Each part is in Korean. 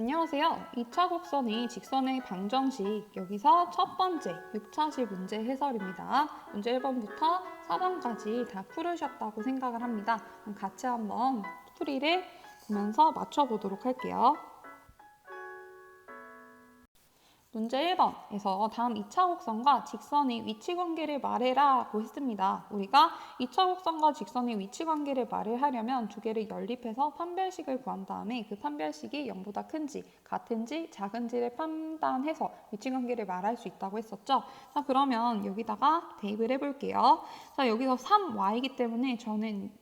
안녕하세요. 2차 곡선이 직선의 방정식, 여기서 첫 번째 6차식 문제 해설입니다. 문제 1번부터 4번까지 다 풀으셨다고 생각을 합니다. 그럼 같이 한번 풀이를 보면서 맞춰보도록 할게요. 문제 1번에서 다음 2차 곡선과 직선의 위치 관계를 말해라고 했습니다. 우리가 2차 곡선과 직선의 위치 관계를 말을 하려면 두 개를 연립해서 판별식을 구한 다음에 그 판별식이 0보다 큰지 같은지 작은지를 판단해서 위치 관계를 말할 수 있다고 했었죠. 자, 그러면 여기다가 대입을 해볼게요. 자, 여기서 3y이기 때문에 저는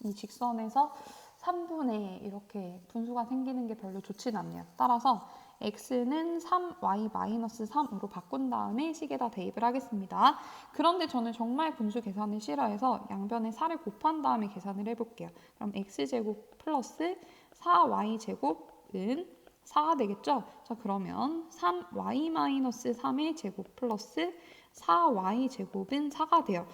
이 직선에서 3분의 이렇게 분수가 생기는 게 별로 좋진 않네요. 따라서 x는 3y-3으로 바꾼 다음에 식에다 대입을 하겠습니다. 그런데 저는 정말 분수 계산을 싫어해서 양변에 4를 곱한 다음에 계산을 해볼게요. 그럼 x제곱 플러스 4y제곱은 4가 되겠죠? 자, 그러면 3y-3의 제곱 플러스 4y제곱은 4가 돼요.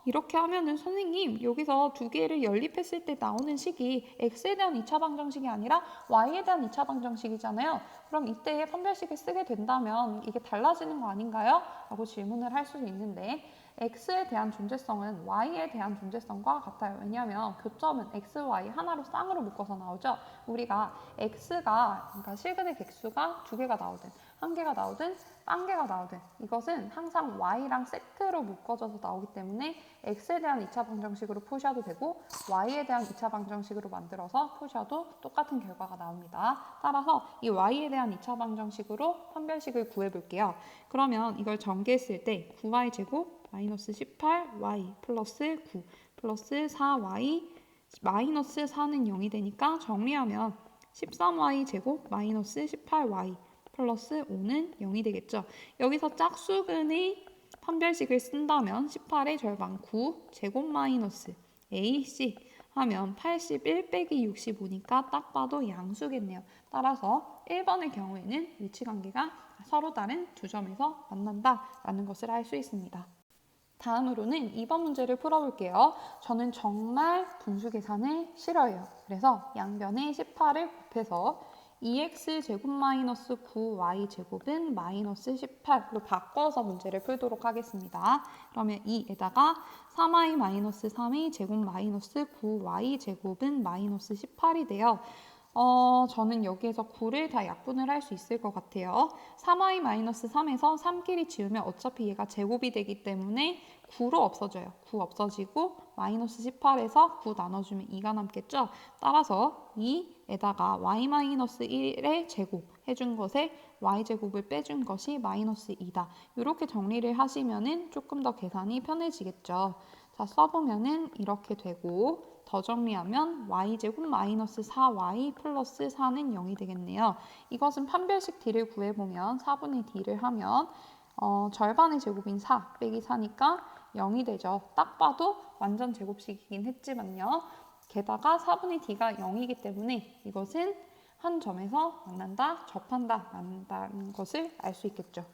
이렇게 하면은 선생님 여기서 두 개를 연립했을 때 나오는 식이 x에 대한 2차 방정식이 아니라 y에 대한 2차 방정식이잖아요. 그럼 이때 판별식을 쓰게 된다면 이게 달라지는 거 아닌가요? 라고 질문을 할 수도 있는데 x에 대한 존재성은 y에 대한 존재성과 같아요. 왜냐하면 교점은 x, y 하나로 쌍으로 묶어서 나오죠. 우리가 x가 그러니까 실근의 객수가 두 개가 나오든 한 개가 나오든 한 개가 나오든 이것은 항상 y랑 세트로 묶어져서 나오기 때문에 x에 대한 2차 방정식으로 푸셔도 되고 y에 대한 2차 방정식으로 만들어서 푸셔도 똑같은 결과가 나옵니다. 따라서 이 y에 대한 2차 방정식으로 판별식을 구해볼게요. 그러면 이걸 전개했을 때 9y제곱 마이너스 18y 플러스 9 플러스 4y 마이너스 4는 0이 되니까 정리하면 13y 제곱 마이너스 18y 플러스 5는 0이 되겠죠. 여기서 짝수근의 판별식을 쓴다면 18의 절반 9 제곱 마이너스 AC 하면 81 빼기 65니까 딱 봐도 양수겠네요. 따라서 1번의 경우에는 위치관계가 서로 다른 두 점에서 만난다라는 것을 알 수 있습니다. 다음으로는 2번 문제를 풀어볼게요. 저는 정말 분수 계산을 싫어해요. 그래서 양변에 18을 곱해서 2x 제곱 마이너스 9y 제곱은 마이너스 18로 바꿔서 문제를 풀도록 하겠습니다. 그러면 2에다가 3y 마이너스 3의 제곱 마이너스 9y 제곱은 마이너스 18이 돼요. 저는 여기에서 9를 다 약분을 할 수 있을 것 같아요. 3y-3에서 3끼리 지우면 어차피 얘가 제곱이 되기 때문에 9로 없어져요. 9 없어지고 마이너스 18에서 9 나눠주면 2가 남겠죠. 따라서 2에다가 y-1의 제곱 해준 것에 y제곱을 빼준 것이 마이너스 2다. 이렇게 정리를 하시면은 조금 더 계산이 편해지겠죠. 자, 써보면은 이렇게 되고 더 정리하면 y제곱 마이너스 4y 플러스 4는 0이 되겠네요. 이것은 판별식 d를 구해보면 4분의 d를 하면 절반의 제곱인 4 빼기 4니까 0이 되죠. 딱 봐도 완전 제곱식이긴 했지만요. 게다가 4분의 d가 0이기 때문에 이것은 한 점에서 만난다, 접한다, 만난다는 것을 알 수 있겠죠.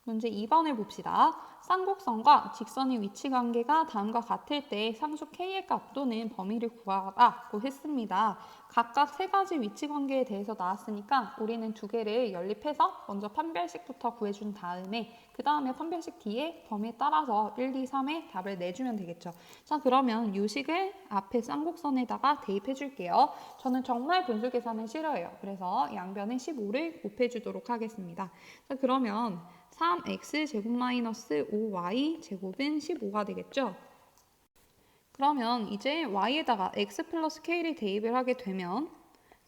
문제 2번을 봅시다. 쌍곡선과 직선의 위치 관계가 다음과 같을 때 상수 k의 값 또는 범위를 구하라고 했습니다. 각각 세 가지 위치 관계에 대해서 나왔으니까 우리는 두 개를 연립해서 먼저 판별식부터 구해준 다음에 그 다음에 판별식 뒤에 범위에 따라서 1, 2, 3의 답을 내주면 되겠죠. 자, 그러면 이 식을 앞에 쌍곡선에다가 대입해 줄게요. 저는 정말 분수 계산을 싫어해요. 그래서 양변에 15를 곱해주도록 하겠습니다. 자, 그러면 3x 제곱 마이너스 5y 제곱은 15가 되겠죠? 그러면 이제 y에다가 x 플러스 k를 대입을 하게 되면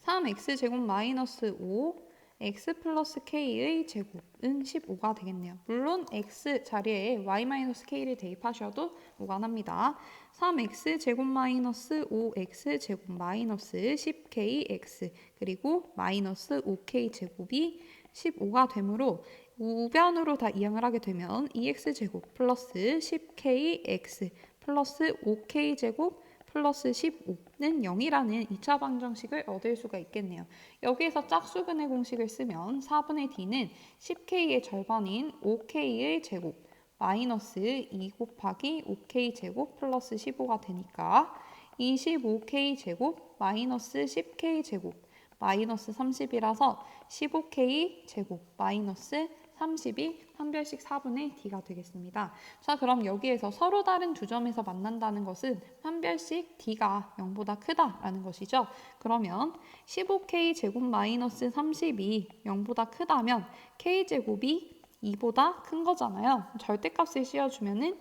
3x 제곱 마이너스 5 x 플러스 k의 제곱은 15가 되겠네요. 물론 x 자리에 y 마이너스 k를 대입하셔도 무관합니다. 3x 제곱 마이너스 5x 제곱 마이너스 10kx 그리고 마이너스 5k 제곱이 15가 되므로 우변으로 다 이항을 하게 되면 2x제곱 플러스 10kx 플러스 5k제곱 플러스 15는 0이라는 2차 방정식을 얻을 수가 있겠네요. 여기에서 짝수분의 공식을 쓰면 4분의 d는 10k의 절반인 5k의 제곱 마이너스 2 곱하기 5k 제곱 플러스 15가 되니까 25k 제곱 마이너스 10k 제곱 마이너스 30이라서 15k 제곱 마이너스 30이 판별식 4분의 d가 되겠습니다. 자, 그럼 여기에서 서로 다른 두 점에서 만난다는 것은 판별식 d가 0보다 크다라는 것이죠. 그러면 15k 제곱 마이너스 30이 0보다 크다면 k제곱이 2보다 큰 거잖아요. 절대값을 씌워주면은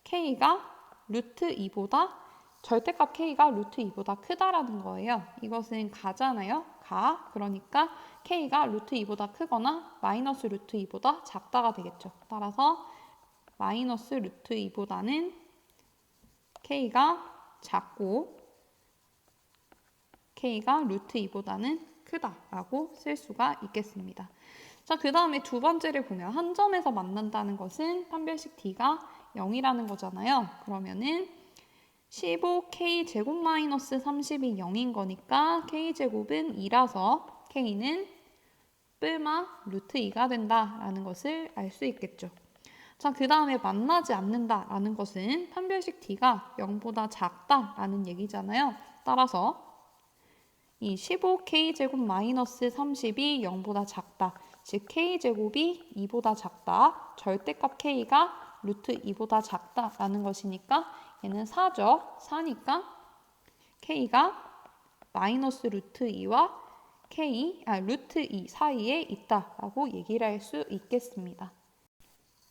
k가 루트 2보다 절대값 k가 루트 2보다 크다라는 거예요. 이것은 가잖아요. 가. 그러니까 k가 루트 2보다 크거나 마이너스 루트 2보다 작다가 되겠죠. 따라서 마이너스 루트 2보다는 k가 작고 k가 루트 2보다는 크다라고 쓸 수가 있겠습니다. 자, 그 다음에 두 번째를 보면 한 점에서 만난다는 것은 판별식 d가 0이라는 거잖아요. 그러면은 15k 제곱 마이너스 30이 0인 거니까 k제곱은 2라서 k는 뿔마 루트 2가 된다라는 것을 알 수 있겠죠. 자, 그 다음에 만나지 않는다라는 것은 판별식 d가 0보다 작다라는 얘기잖아요. 따라서 이 15k 제곱 마이너스 30이 0보다 작다. 즉 k제곱이 2보다 작다. 절대값 k가 루트 2보다 작다라는 것이니까 얘는 4죠. 4니까 k가 마이너스 루트 2와 루트 2 사이에 있다라고 얘기를 할 수 있겠습니다.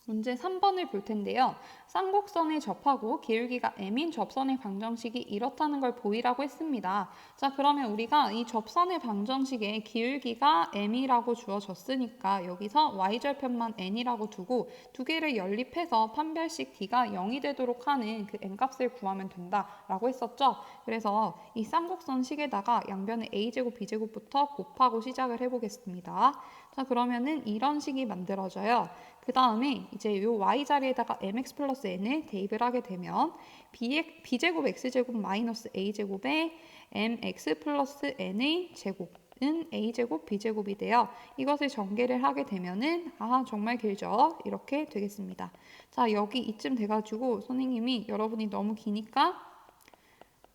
문제 3번을 볼 텐데요. 쌍곡선에 접하고 기울기가 m인 접선의 방정식이 이렇다는 걸 보이라고 했습니다. 자, 그러면 우리가 이 접선의 방정식에 기울기가 m이라고 주어졌으니까 여기서 y절편만 n이라고 두고 두 개를 연립해서 판별식 d가 0이 되도록 하는 그 n값을 구하면 된다라고 했었죠. 그래서 이 쌍곡선 식에다가 양변의 a제곱 b제곱부터 곱하고 시작을 해보겠습니다. 자, 그러면은 이런 식이 만들어져요. 그 다음에 이제 요 y 자리에다가 mx 플러스 n을 대입을 하게 되면 b제곱 x제곱 마이너스 a제곱에 mx 플러스 n의 제곱은 a제곱 b제곱이 돼요. 이것을 전개를 하게 되면은 정말 길죠. 이렇게 되겠습니다. 자, 여기 이쯤 돼가지고 선생님이 여러분이 너무 기니까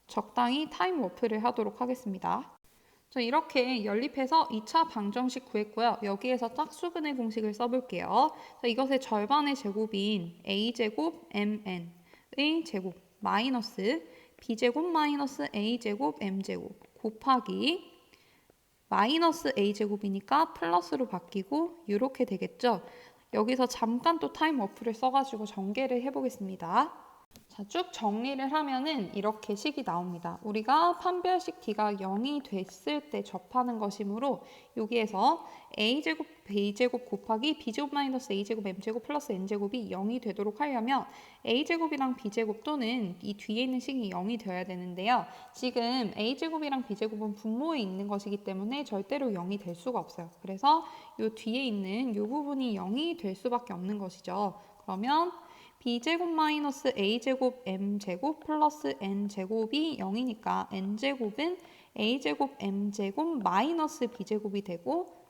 적당히 타임 워프를 하도록 하겠습니다. 자, 이렇게 연립해서 2차 방정식 구했고요. 여기에서 짝수분의 공식을 써볼게요. 자, 이것의 절반의 제곱인 a제곱 mn의 제곱 마이너스 b제곱 마이너스 a제곱 m제곱 곱하기 마이너스 a제곱이니까 플러스로 바뀌고 이렇게 되겠죠. 여기서 잠깐 또 타임 워프를 써가지고 전개를 해보겠습니다. 자, 쭉 정리를 하면은 이렇게 식이 나옵니다. 우리가 판별식 d가 0이 됐을 때 접하는 것이므로 여기에서 a제곱 b제곱 곱하기 b제곱 마이너스 a제곱 m제곱 플러스 n제곱이 0이 되도록 하려면 a제곱이랑 b제곱 또는 이 뒤에 있는 식이 0이 되어야 되는데요. 지금 a제곱이랑 b제곱은 분모에 있는 것이기 때문에 절대로 0이 될 수가 없어요. 그래서 이 뒤에 있는 이 부분이 0이 될 수밖에 없는 것이죠. 그러면 b제곱 마이너스 a제곱 m제곱 플러스 n제곱이 0이니까 n제곱은 a제곱 m제곱 마이너스 b제곱이 되고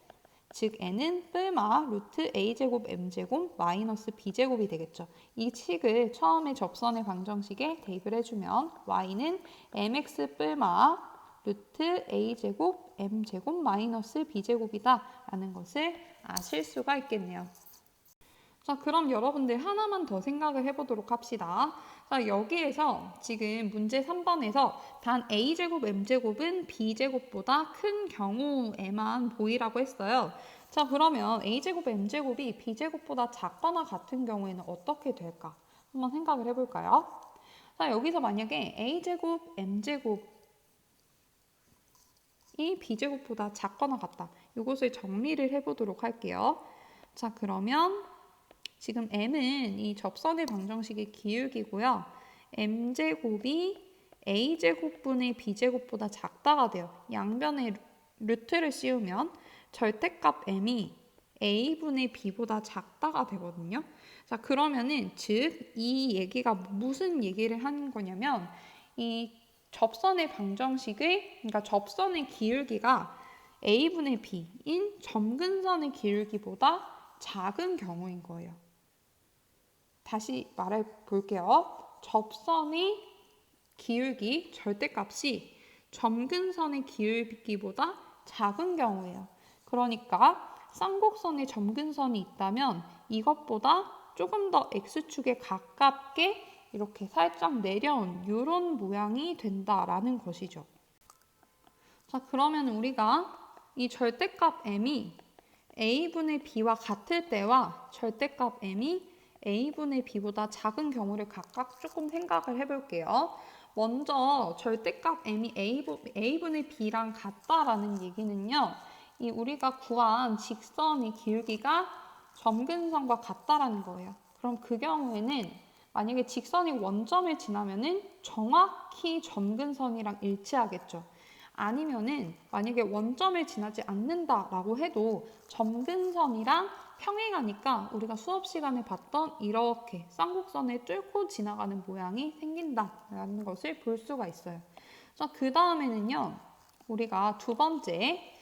즉 n은 뿔마 루트 a제곱 m제곱 마이너스 b제곱이 되겠죠. 이 식을 처음에 접선의 방정식에 대입을 해주면 y는 mx 뿔마 루트 a제곱 m제곱 마이너스 b제곱이다 라는 것을 아실 수가 있겠네요. 자, 그럼 여러분들 하나만 더 생각을 해보도록 합시다. 자, 여기에서 지금 문제 3번에서 단 a제곱 m제곱은 b제곱보다 큰 경우에만 보이라고 했어요. 자, 그러면 a제곱 m제곱이 b제곱보다 작거나 같은 경우에는 어떻게 될까? 한번 생각을 해볼까요? 자, 여기서 만약에 a제곱 m제곱이 b제곱보다 작거나 같다. 이것을 정리를 해보도록 할게요. 자, 그러면 지금 m은 이 접선의 방정식의 기울기고요. m제곱이 a제곱분의 b제곱보다 작다가 돼요. 양변에 루트를 씌우면 절대값 m이 a분의 b보다 작다가 되거든요. 자, 그러면은 즉 이 얘기가 무슨 얘기를 하는 거냐면 이 접선의 방정식을, 그러니까 접선의 기울기가 a분의 b인 점근선의 기울기보다 작은 경우인 거예요. 다시 말해 볼게요. 접선의 기울기, 절대값이 점근선의 기울기보다 작은 경우예요. 그러니까 쌍곡선에 점근선이 있다면 이것보다 조금 더 x축에 가깝게 이렇게 살짝 내려온 이런 모양이 된다라는 것이죠. 자, 그러면 우리가 이 절대값 m이 a분의 b와 같을 때와 절대값 m이 a분의 b보다 작은 경우를 각각 조금 생각을 해볼게요. 먼저 절대값 m이 a분의 b랑 같다라는 얘기는요. 이 우리가 구한 직선의 기울기가 점근선과 같다라는 거예요. 그럼 그 경우에는 만약에 직선이 원점을 지나면은 정확히 점근선이랑 일치하겠죠. 아니면은 만약에 원점을 지나지 않는다라고 해도 점근선이랑 평행하니까 우리가 수업 시간에 봤던 이렇게 쌍곡선을 뚫고 지나가는 모양이 생긴다라는 것을 볼 수가 있어요. 자, 그 다음에는요. 우리가 두 번째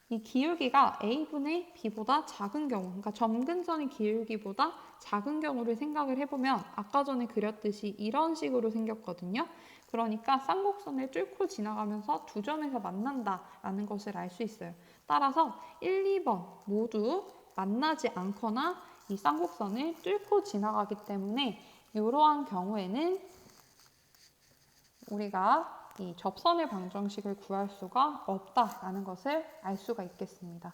이 기울기가 a분의 b보다 작은 경우, 그러니까 점근선의 기울기보다 작은 경우를 생각을 해보면 아까 전에 그렸듯이 이런 식으로 생겼거든요. 그러니까 쌍곡선을 뚫고 지나가면서 두 점에서 만난다라는 것을 알 수 있어요. 따라서 1, 2번 모두 만나지 않거나 이 쌍곡선을 뚫고 지나가기 때문에 이러한 경우에는 우리가 이 접선의 방정식을 구할 수가 없다라는 것을 알 수가 있겠습니다.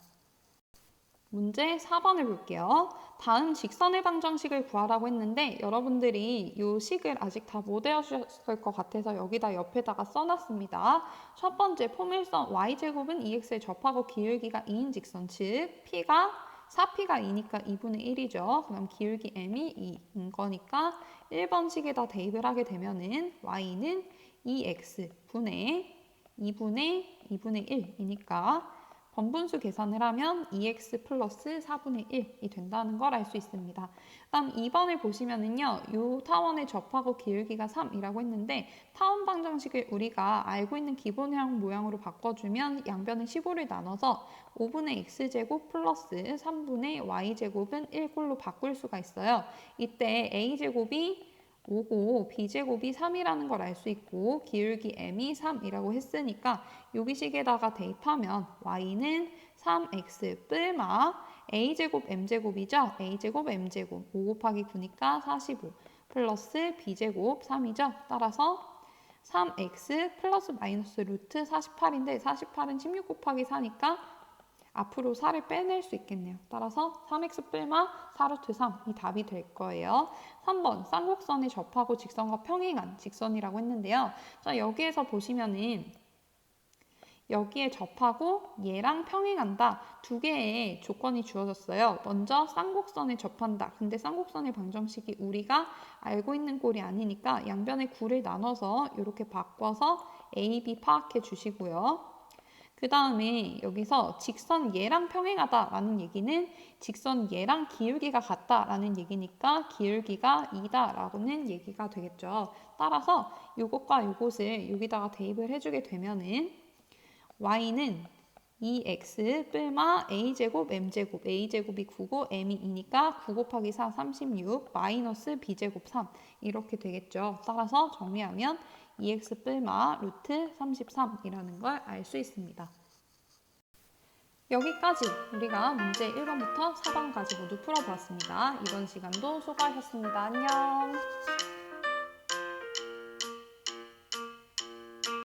문제 4번을 볼게요. 다음 직선의 방정식을 구하라고 했는데 여러분들이 이 식을 아직 다 못 외우셨을 것 같아서 여기다 옆에다가 써놨습니다. 첫 번째 포물선 y제곱은 2x에 접하고 기울기가 2인 직선, 즉 p가 4p가 2니까 2분의 1이죠. 그럼 기울기 m이 2인 거니까 1번 식에다 대입을 하게 되면은 y는 2x분의 2분의 1이니까 번분수 계산을 하면 2x 플러스 4분의 1이 된다는 걸 알 수 있습니다. 다음 2번을 보시면은요. 요 타원에 접하고 기울기가 3이라고 했는데 타원 방정식을 우리가 알고 있는 기본형 모양으로 바꿔주면 양변은 15를 나눠서 5분의 x제곱 플러스 3분의 y제곱은 1꼴로 바꿀 수가 있어요. 이때 a제곱이 5고 b제곱이 3이라는 걸 알 수 있고 기울기 m이 3이라고 했으니까 여기식에다가 대입하면 y는 3x 뿔마 a제곱 m제곱이죠. a제곱 m제곱 5 곱하기 9니까 45 플러스 b제곱 3이죠. 따라서 3x 플러스 마이너스 루트 48인데 48은 16 곱하기 4니까 앞으로 4를 빼낼 수 있겠네요. 따라서 3x 뿔마 4루트 3이 답이 될 거예요. 3번 쌍곡선에 접하고 직선과 평행한 직선이라고 했는데요. 자, 여기에서 보시면은 여기에 접하고 얘랑 평행한다. 두 개의 조건이 주어졌어요. 먼저 쌍곡선에 접한다. 근데 쌍곡선의 방정식이 우리가 알고 있는 꼴이 아니니까 양변의 9를 나눠서 이렇게 바꿔서 A, B 파악해 주시고요. 그 다음에 여기서 직선 얘랑 평행하다라는 얘기는 직선 얘랑 기울기가 같다라는 얘기니까 기울기가 2다라고는 얘기가 되겠죠. 따라서 이것과 이것을 여기다가 대입을 해주게 되면은 y는 2x 뿔마 a제곱 m제곱 a제곱이 9고 m이 2니까 9 곱하기 4 36 마이너스 b제곱 3 이렇게 되겠죠. 따라서 정리하면 2x 뿔마 루트 33이라는 걸 알 수 있습니다. 여기까지 우리가 문제 1번부터 4번까지 모두 풀어보았습니다. 이번 시간도 수고하셨습니다. 안녕.